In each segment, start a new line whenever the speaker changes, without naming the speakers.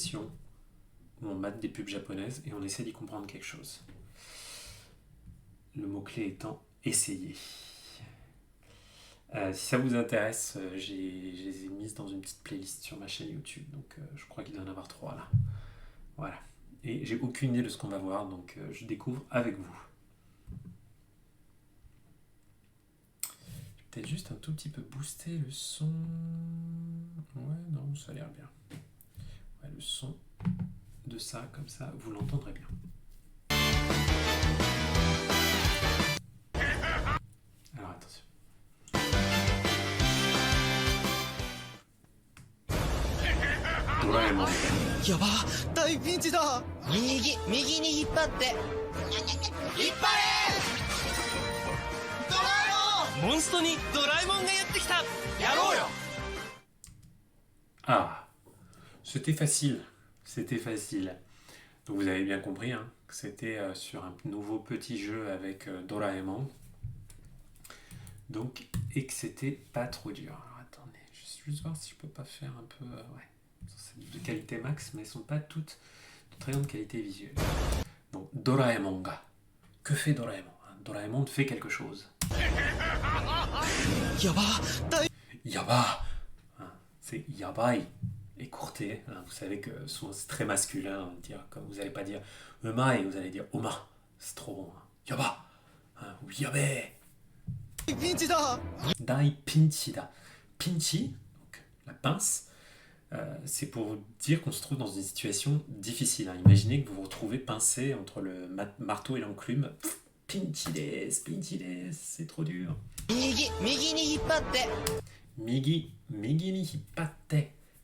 situation où on mate des pubs japonaises et on essaie d'y comprendre quelque chose. Le mot-clé étant essayer. Si ça vous intéresse, je les ai mises dans une petite playlist sur ma chaîne YouTube, donc je crois qu'il doit y en avoir 3 là. Voilà. Et j'ai aucune idée de ce qu'on va voir, donc je découvre avec vous. Peut-être juste un tout petit peu booster le son. Ouais, non, ça a l'air bien. Ouais, le son de ça, comme ça, vous l'entendrez bien. Alors attention. ドラえもん。
やば、大ピンチだ。右に引っ張って。引っ張れ。ドラえもん。モンストにドラえもんがやってきた。やろうよ。
Ah, c'était facile. C'était facile. Donc vous avez bien compris hein, que c'était sur un nouveau petit jeu avec Doraemon. Donc, et que c'était pas trop dur. Alors attendez, je vais juste voir si je peux pas faire un peu... ouais, c'est de qualité max, mais elles sont pas toutes de très grande qualité visuelle. Donc, Doraemon ga. Que fait Doraemon hein? Doraemon fait quelque chose. Yaba hein, c'est yabai. Écourté, hein, vous savez que souvent c'est très masculin, dire, comme vous n'allez pas dire Umai, vous allez dire Oma, c'est trop bon. Hein. Yaba hein, ou Yabe. Dai pinchida. Pinchi, donc la pince, c'est pour dire qu'on se trouve dans une situation difficile. Hein. Imaginez que vous vous retrouvez pincé entre le marteau et l'enclume. Pinchides, c'est trop dur. Migi ni hippatte.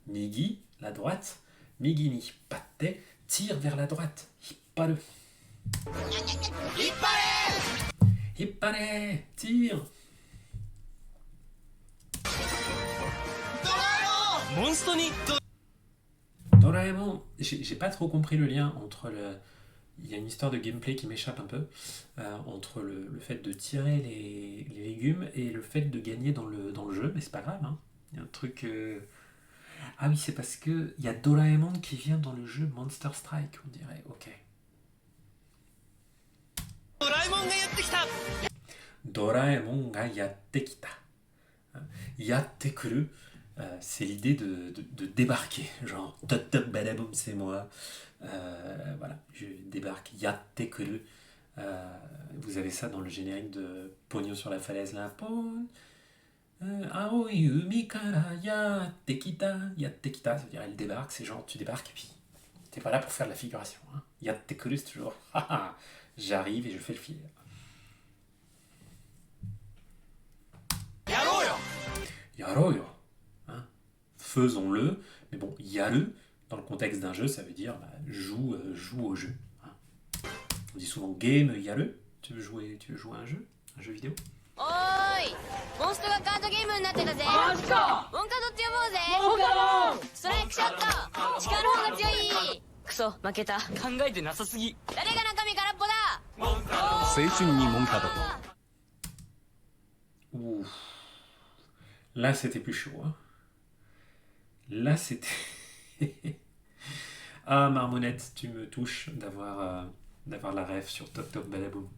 Migi, la droite. Migi ni hippatte, tire vers la droite. Hipparu. Hippare, tire. Doraemon, j'ai pas trop compris le lien entre le... Il y a une histoire de gameplay qui m'échappe un peu, entre le fait de tirer les légumes et le fait de gagner dans le jeu, mais c'est pas grave, hein. Il y a un truc... Ah oui, c'est parce que il y a Doraemon qui vient dans le jeu Monster Strike, on dirait, ok. Doraemon ga yatte kita. Yatte kuru, c'est l'idée de débarquer, genre top top badaboum, c'est moi. Voilà, je débarque, yatte kuru. Vous avez ça dans le générique de Pognon sur la falaise là. Aoi umi kara yatte kita. Yatte kita, ça veut dire elle débarque, c'est genre tu débarques et puis t'es pas là pour faire de la figuration. Hein. Yatte kuru, c'est toujours j'arrive et je fais le fier. Yaroyo, hein, faisons-le, mais bon, yaru, dans le contexte d'un jeu, ça veut dire bah, joue au jeu. Hein. On dit souvent game yaru, tu veux jouer à un jeu vidéo. Oi, monstre ga card game ni natte ta ze. Monka dotsu yomou ze. Monka strike shot. Chikara no ga tsuyoi. Kuso, maketa. Kangaete nasasugi. Dare ga nakami karappo da. Monka. Seishun ni monka do. Ouh. Là, c'était plus chaud. Hein. Là, c'était... Ah, Marmonnette, tu me touches d'avoir la ref sur Top Top Badaboum.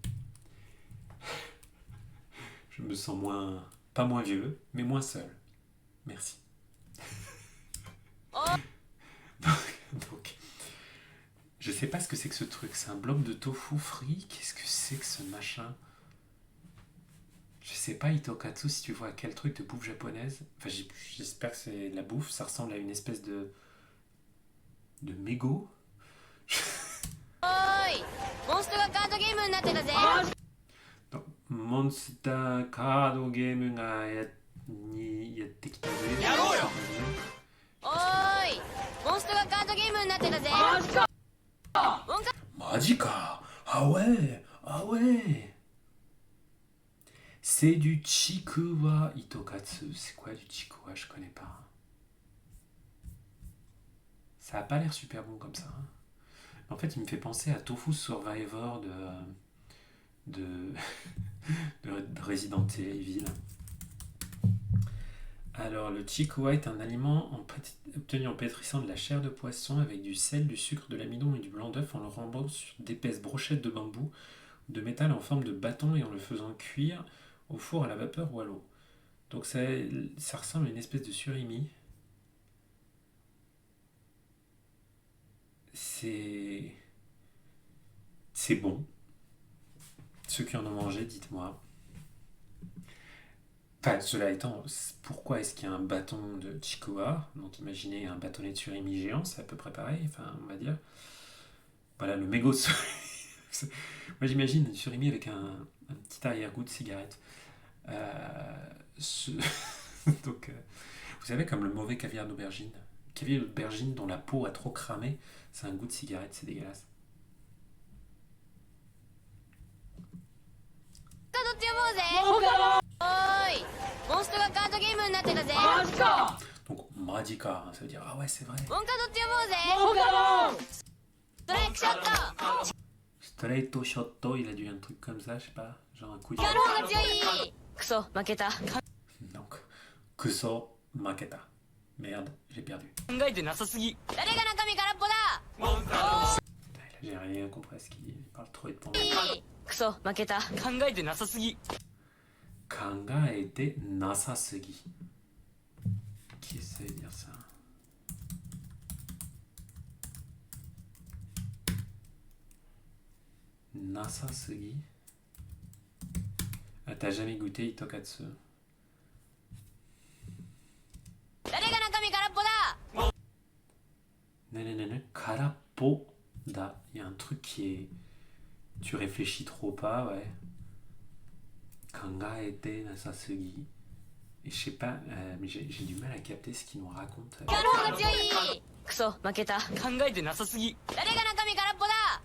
Je me sens pas moins vieux, mais moins seul. Merci. Donc, je sais pas ce que c'est que ce truc. C'est un bloc de tofu frit. Qu'est-ce que c'est que ce machin ? Je sais pas, Itokatsu, si tu vois quel truc de bouffe japonaise. Enfin, j'espère que c'est de la bouffe. Ça ressemble à une espèce de mégot. Donc, Monster Card Game ga yatte kita ze. Majika. Ah ouais. C'est du Chikuwa Itokatsu. C'est quoi du Chikuwa? Je connais pas. Ça a pas l'air super bon comme ça. Hein. En fait, il me fait penser à Tofu Survivor de Resident Evil. Alors, le chikua est un aliment obtenu en pétrissant de la chair de poisson avec du sel, du sucre, de l'amidon et du blanc d'œuf en le rembant sur d'épaisses brochettes de bambou ou de métal en forme de bâton et en le faisant cuire au four à la vapeur ou à l'eau. Donc ça ressemble à une espèce de surimi. C'est bon. Ceux qui en ont mangé, dites-moi. Enfin, cela étant, pourquoi est-ce qu'il y a un bâton de chikua? Donc imaginez un bâtonnet de surimi géant, c'est à peu près pareil, enfin on va dire. Voilà, le mégot de Moi j'imagine une surimi avec un petit arrière-goût de cigarette. Ce- Donc, vous savez, comme le mauvais caviar d'aubergine. Caviar d'aubergine dont la peau a trop cramé, c'est un goût de cigarette, c'est dégueulasse.
カードって呼ぼうぜおーいモンストがカードゲームになってたぜ
Donc, Mradika, hein, ça veut dire ah ouais, c'est vrai.
モンカードって呼ぼうぜストライクショット
Straight shotto, il a dû un truc comme ça, je sais pas, genre un coup de.
やる方が強いクソ負けた
Donc, Kuso Maketa. Merde, j'ai perdu.
考えてなさすぎ。
誰が中身空っぽだ
Là, j'ai rien compris à ce qu'il parle trop de pommes.
クソ負けた
考えてなさすぎ。
Kanga était Nasasugi. Qui sait dire ça? Nasasugi. Ah, t'as jamais goûté Itokatsu?
誰が中身空っぽだ
Non. Karapo da. Il y a un truc qui est. Tu réfléchis trop pas, ouais. Kanga était Nasasugi. Et je sais pas, mais j'ai du mal à capter ce qu'il nous raconte.
やる方が強いクソ負けた
考えてなさすぎ。
誰が中身空っぽだ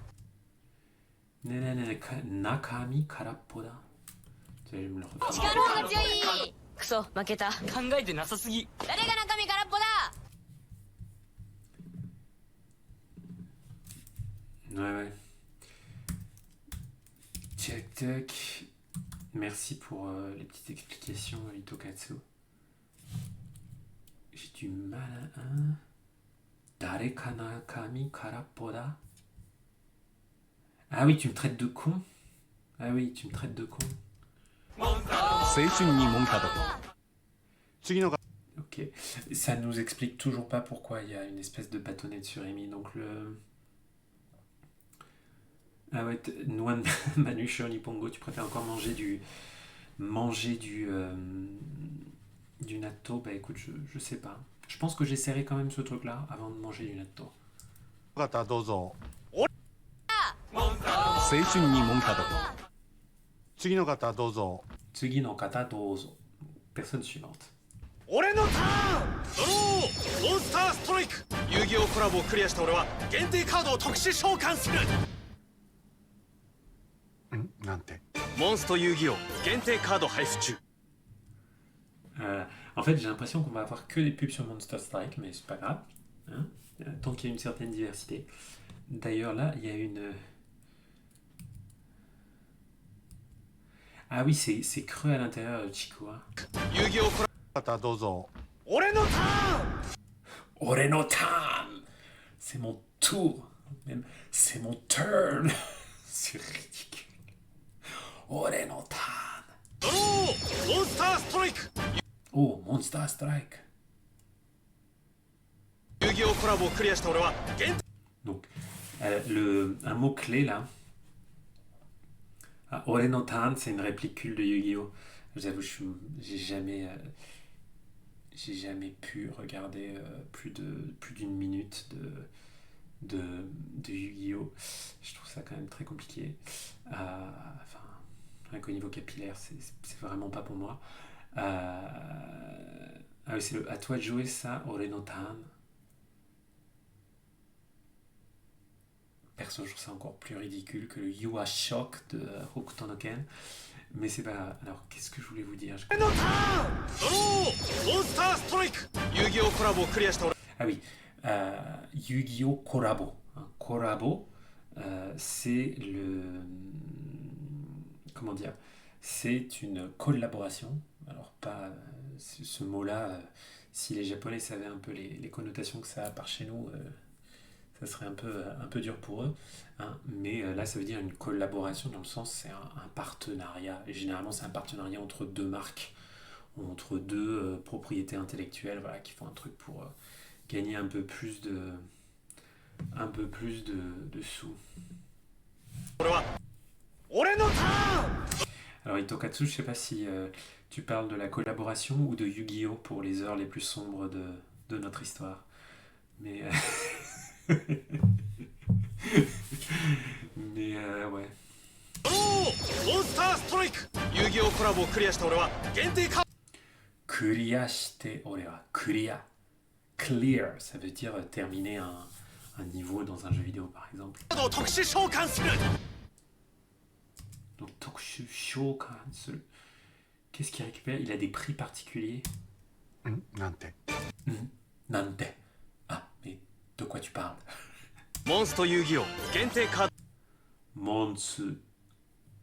Nakami Karapoda. Tu vas me le
やる
refaire.
方が強いクソ負けた
考えてなさすぎ。
誰が中身空っぽだ
Ouais. Tac. Merci pour les petites explications, Itokatsu. J'ai du mal à... Dare Kanakami Karapoda. Ah oui, tu me traites de con. Ah oui, tu me traites de con.
青春にモンカド次のが
Ok. Ça nous explique toujours pas pourquoi il y a une espèce de bâtonnet de surimi. Donc le... Ah ouais, Nuan Manu Nipongo, tu préfères encore manger du natto? Bah écoute, je sais pas. Je pense que j'essaierai quand même ce truc-là avant de manger du natto.
方どうぞ青春にモンカド次の方どうぞ
Tsugi no kata dozo. Personne suivante.
俺のターンドローモンスターストライク遊戯王コラボをクリアした俺は限定カードを特殊召喚する
んなんて
モンスト遊戯王限定カード配布中
En fait, j'ai l'impression qu'on va avoir que des pubs sur Monster Strike, mais c'est pas grave. Hein, tant qu'il y a une certaine diversité. D'ailleurs, là, il y a une... Ah oui, c'est creux à l'intérieur, le Chikua.
遊戯王コラ
方どうぞ
俺のターン
Orenotan! C'est mon tour. Même, c'est mon turn. C'est ridicule. Orenotan.
ドローモンスターストライク
Oh, Monster Strike.
遊戯王コラボをクリアした俺は限定
Donc, un mot-clé là. Ah, Orenotan, c'est une réplique culte de Yu-Gi-Oh! J'avoue, j'ai jamais pu regarder plus d'une minute de Yu-Gi-Oh! Je trouve ça quand même très compliqué. Enfin, rien qu'au niveau capillaire, c'est vraiment pas pour moi. Ah oui, c'est le à toi de jouer ça, Orenotan. Perso, je trouve ça encore plus ridicule que le You Are Shock de Hokuto no Ken. Mais c'est pas grave. Alors, qu'est-ce que je voulais vous dire?
ドローモンスターストライク遊戯王コラボをクリアした俺
Ah oui, Yu-Gi-Oh! Korabo. Hein, Korabo, c'est le... Comment dire? c'est une collaboration. Alors pas ce mot-là, si les Japonais savaient un peu les connotations que ça a par chez nous, ça serait un peu dur pour eux. Hein. Mais là, ça veut dire une collaboration dans le sens, c'est un partenariat. Et généralement, c'est un partenariat entre deux marques, ou entre deux propriétés intellectuelles, voilà, qui font un truc pour gagner un peu plus de sous.
俺は俺のターン
Alors Itokatsu, je sais pas si tu parles de la collaboration ou de Yu-Gi-Oh pour les heures les plus sombres de notre histoire. Mais ouais.
ドローモンスターストライク遊戯王コラボをクリアした俺は限定カー
Clear shite orewa. Clear. Clear, ça veut dire terminer un niveau dans un jeu vidéo par exemple.
ドを特殊召喚する
Donc Tokushu Shokan, qu'est-ce qu'il récupère? Il a des prix particuliers.
なんて
Nante. Ah, mais de quoi tu parles?
モンスト遊戯王限定カード
Monsu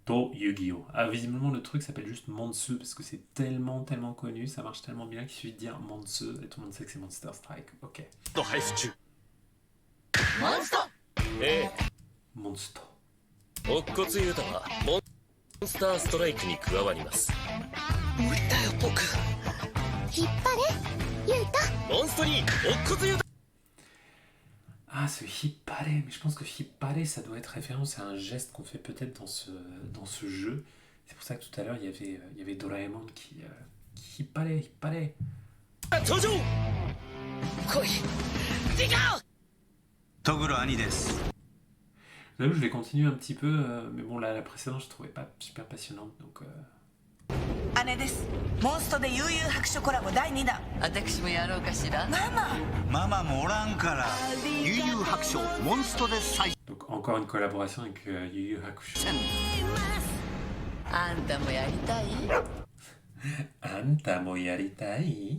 to Yu-Gi-Oh! Ah, visiblement le truc s'appelle juste Monsu parce que c'est tellement connu, ça marche tellement bien qu'il suffit de dire Monsu et tout le monde sait que c'est Monster Strike. Ok.
配布中
モンスト
え
Monster.
え、乙骨ユタはモンスターストライクに加わります。
引っ張れユウタ
モンストに乙骨ユタ
Ah, ce hippare, mais je pense que hippare ça doit être référence à un geste qu'on fait peut-être dans ce jeu. C'est pour ça que tout à l'heure il y avait Doraemon qui hippare.
登場。
来い違う
トグロ兄です
Là, je vais continuer un petit peu, mais bon, la précédente je trouvais pas super passionnante, donc
姉です。モンストで悠々白書コラボ第2弾。
私もやろうかしら
ママ。
ママもおらんから悠々白書モンストで最
donc encore une collaboration avec Yu Yu Hakusho.
あんたもやりたい
Anta mo yaritai.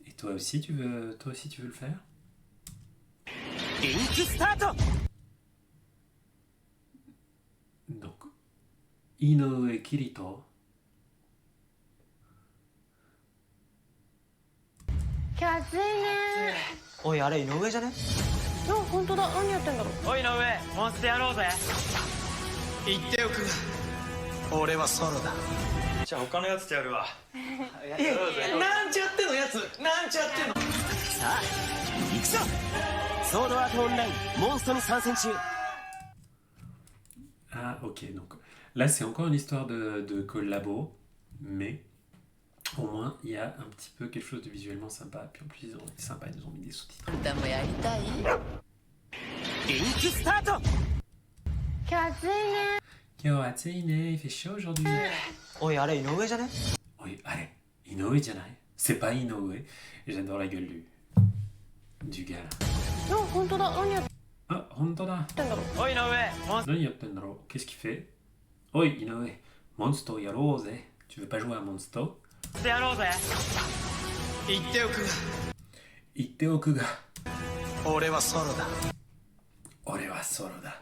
Et toi aussi tu veux le faire?
元気スタート
Donc Inoue Kirito.
今日暑いね
おいあれ井上じゃね
あ本当だ何やってんだろう
おい井上モンストやろうぜ
言っておくが俺はソロだ
じゃあ他のやつとやるわやろうぜなんちゃってのやつなんちゃっての
さあ行くぞ。ソードアートオンラインモンストに参戦中。
Ah ok, donc là c'est encore une histoire de collabo, mais au moins il y a un petit peu quelque chose de visuellement sympa. Puis en plus ils ont été sympas, ils nous ont mis des sous-titres.
あんたもやりたい
元気スタート。
今日暑いね
Kyo Atsune, il fait chaud aujourd'hui.
おいあれ井上じゃね
Oui, allez, Inoue Janai. C'est pas Inoue. J'adore la gueule du gars là.
あ本当だ何やっ
Ah, Hontoda.
てんだろう
おい井上モンス
Nani yattendaro? Qu'est-ce qu'il fait? Oi, Inoue. Monsto yarose. Tu veux pas jouer à Monsto?
トやろうぜ
言っておくが
Itteoku ga.
俺はソロだ
Ore wa solo da.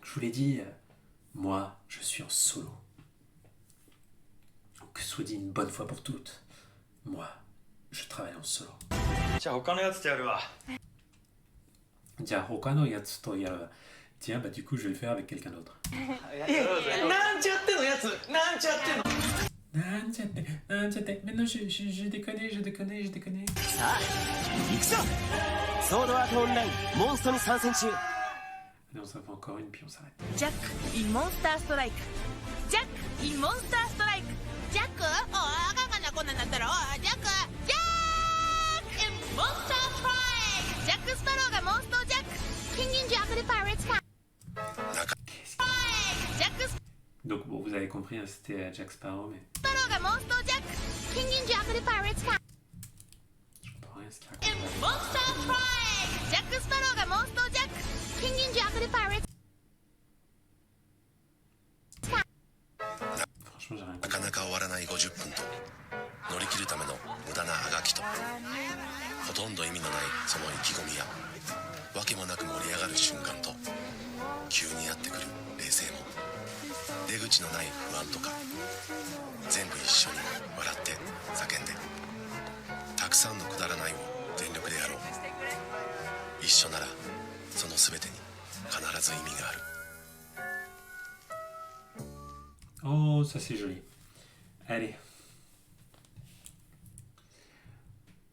Je vous l'ai dit, moi, je suis en solo. Que soit dit une bonne fois pour toutes, moi, je travaille en solo.
じゃあ他のやつとやるわ
Tiens, Hokano yatsu to yaru. Tiens, bah du coup, je vais le faire avec quelqu'un d'autre.
なんちゃってのやつなんちゃっての
Mais non, je déconne.
さあ行くぞ。ソードアートオンラインモンストに参戦中。
Allez, on s'en fait encore une, puis on s'arrête.
ジャックインモンスターストライク。ジャックインモンスターストライク。
ジャックおいあかんかなこんなんなったらおいジャックジャックモンスターストライクジャック・スパローがモンストをジャックキンギンジャックでパイレーツか ジャック・ス
Donc, bon, vous avez compris, hein, c'était Jack Sparrow, mais
パローがモンストをジャックキンギンジャックでパイレーツか
je comprends rien à ce qu'il raconte.
モンスターストライクジャック・スパローがモンストをジャックキンギンジャックでパイレーツ
Franchement, j'ai rien
な
compris.
かなか終わらない50分と乗り切るための無駄なあがきとほとんど意味のないその意気込みやわけもなく盛り上がる瞬間と急にやってくる冷静も出出口のない不安とか全部一緒に笑って叫んでたくさんのくだらないを全力でやろう一緒ならその全てに必ず意味がある
Oh, ça c'est joli. Allez.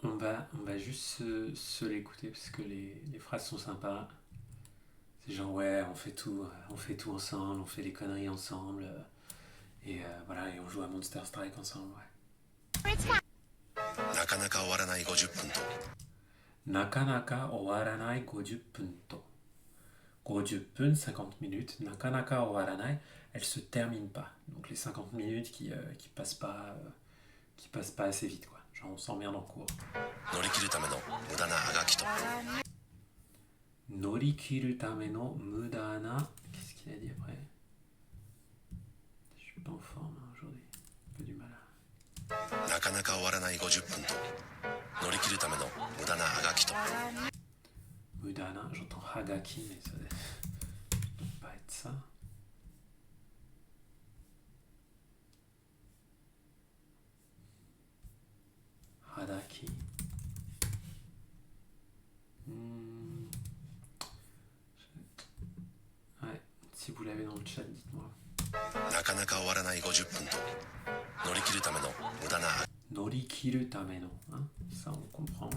On va juste se l'écouter parce que les phrases sont sympas. C'est genre ouais, on fait tout ensemble, on fait des conneries ensemble. Et voilà, et on joue à Monster Strike ensemble, ouais.
なかなか終わらない50分と
なかなか終わらない50分と50分, 50 minutes, なかなか終わらない, elle se termine pas. Donc les 50 minutes qui passent pas assez vite, quoi. Genre on s'emmerde en cours.
乗り切るための無駄なあがきと
乗り切るための無駄な... Qu'est-ce qu'il a dit après? Je suis pas en forme hein, aujourd'hui. Un peu du mal.
なかなか終わらない50分と乗り切るための無駄なあがきと
Mudana, j'entends Hagaki, mais ça ne doit pas être ça. Hadaki. Ouais, si vous l'avez dans le chat, dites-moi.
なかなか終わらない50分と乗り切るための無駄な
Norikiru tameno, hein, ça on comprend.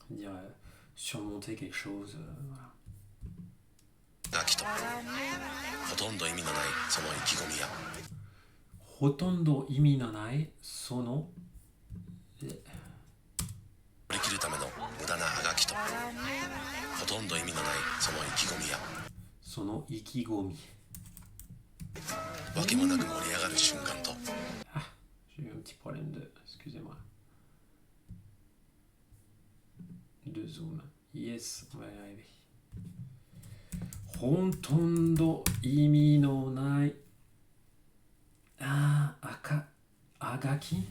Dire surmonter quelque chose, voilà.
あがきとほとんど意味のないその意気込みや
Hotondo imi no nai sono
乗り切るための無駄なあがきとほとんど意味のないその意気込みや
sono ikigomi.
わけもなく盛り上がる瞬間と
Ah, j'ai eu un petit problème de... Excusez-moi. De zoom. Yes, on va y arriver. Hontondo imi no nai... Ah, agaki?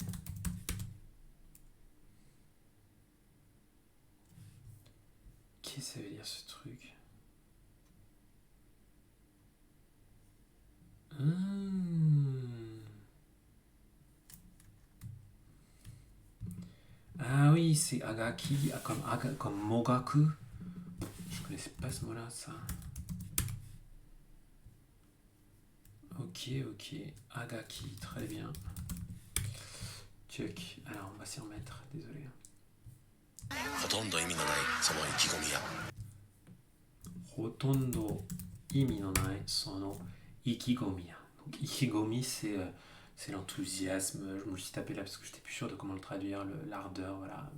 Qu'est-ce que ça veut dire ce truc? Ah oui, c'est agaki, comme mogaku. Je connaissais pas ce mot-là, ça. Ok, agaki, très bien. Check. Alors, on va s'y remettre, désolé.
ほとんど意味のないその意気込みや
Hotondo imi no nai sono ikigomi. Donc ikigomi c'est l'enthousiasme. Je me le suis tapé là parce que j'étais plus sûr de comment le traduire, l'ardeur, voilà.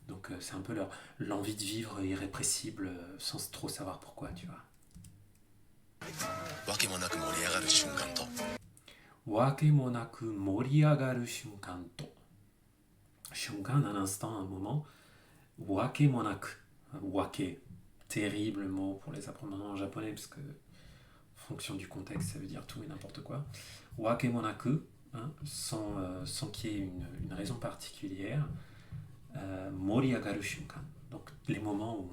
Donc c'est un peu l'envie de vivre irrépressible sans trop savoir pourquoi, tu vois.
わけもなく盛り上がる瞬間と
Wake mo naku moriagaru shunkan to. Shunkan, un instant, un moment. Wake mo naku. Wake. Terrible mot pour les apprendre en japonais parce que en fonction du contexte ça veut dire tout et n'importe quoi. Wake mo naku, hein, sans qu'il y ait une raison particulière. Moriagaru shunkan. Donc les moments où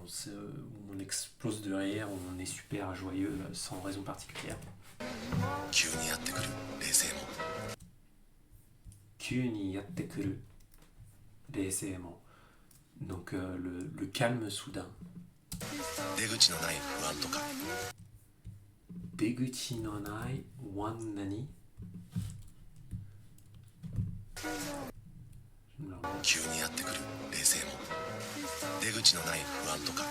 on explose de rire, où on est super joyeux sans raison particulière.
急にやってくる冷静も
Kyuni yatte kuru reisei mo. Donc le calme soudain.
出口のない不安とか
Deguchi no nai wan nani.
急にやってくる冷静も出口のない不安とか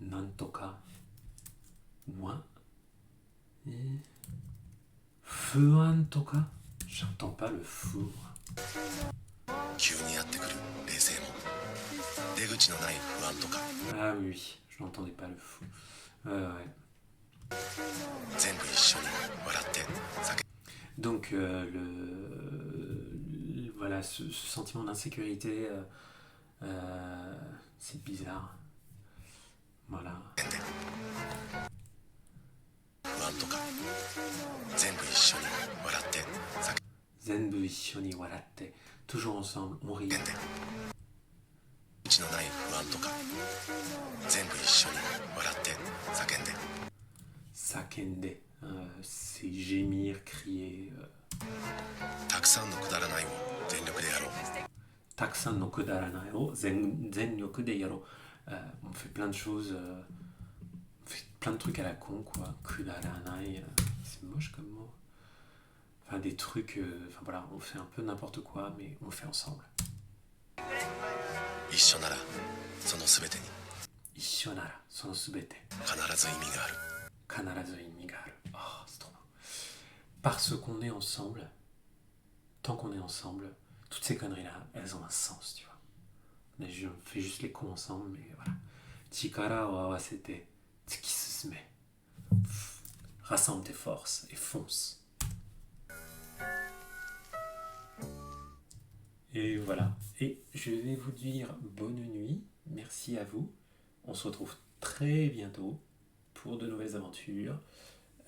Nantoka. Wan. Fuan toka. J'entends pas le fou.
急にやってくる冷静も出口のない不安とか
Ah oui, je n'entendais pas le fou. Ouais.
全部一緒に笑って叫
Donc voilà, ce sentiment d'insécurité, c'est bizarre. Voilà.
んで不安とか全部一緒に笑って叫
Zenbu ishoni waratte. Toujours ensemble, on rit.
んで出口ちのない不安とか全部一緒に笑って叫んで
Sakende, c'est gémir, crier.
たくさんのくだらないを全力でやろう
Taksan no kudaranai o zenryoku de yaro. On fait plein de choses, on fait plein de trucs à la con, quoi. Kudaranai, c'est moche comme mot. Enfin, des trucs, enfin voilà, on fait un peu n'importe quoi, mais on le fait ensemble.
一緒ならその全てに
Ishonara, sono subete.
必ず意味がある
Kanarazu imigaru. Oh, c'est trop bien. Parce qu'on est ensemble, tant qu'on est ensemble, toutes ces conneries-là, elles ont un sens, tu vois. On fait juste les cons ensemble, mais voilà. Chikara o awasete tsukisusume. Rassemble tes forces et fonce. Et voilà. Et je vais vous dire bonne nuit. Merci à vous. On se retrouve très bientôt pour de nouvelles aventures.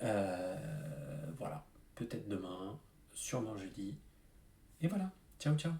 Voilà. Peut-être demain, sûrement jeudi. Et voilà. Ciao, ciao.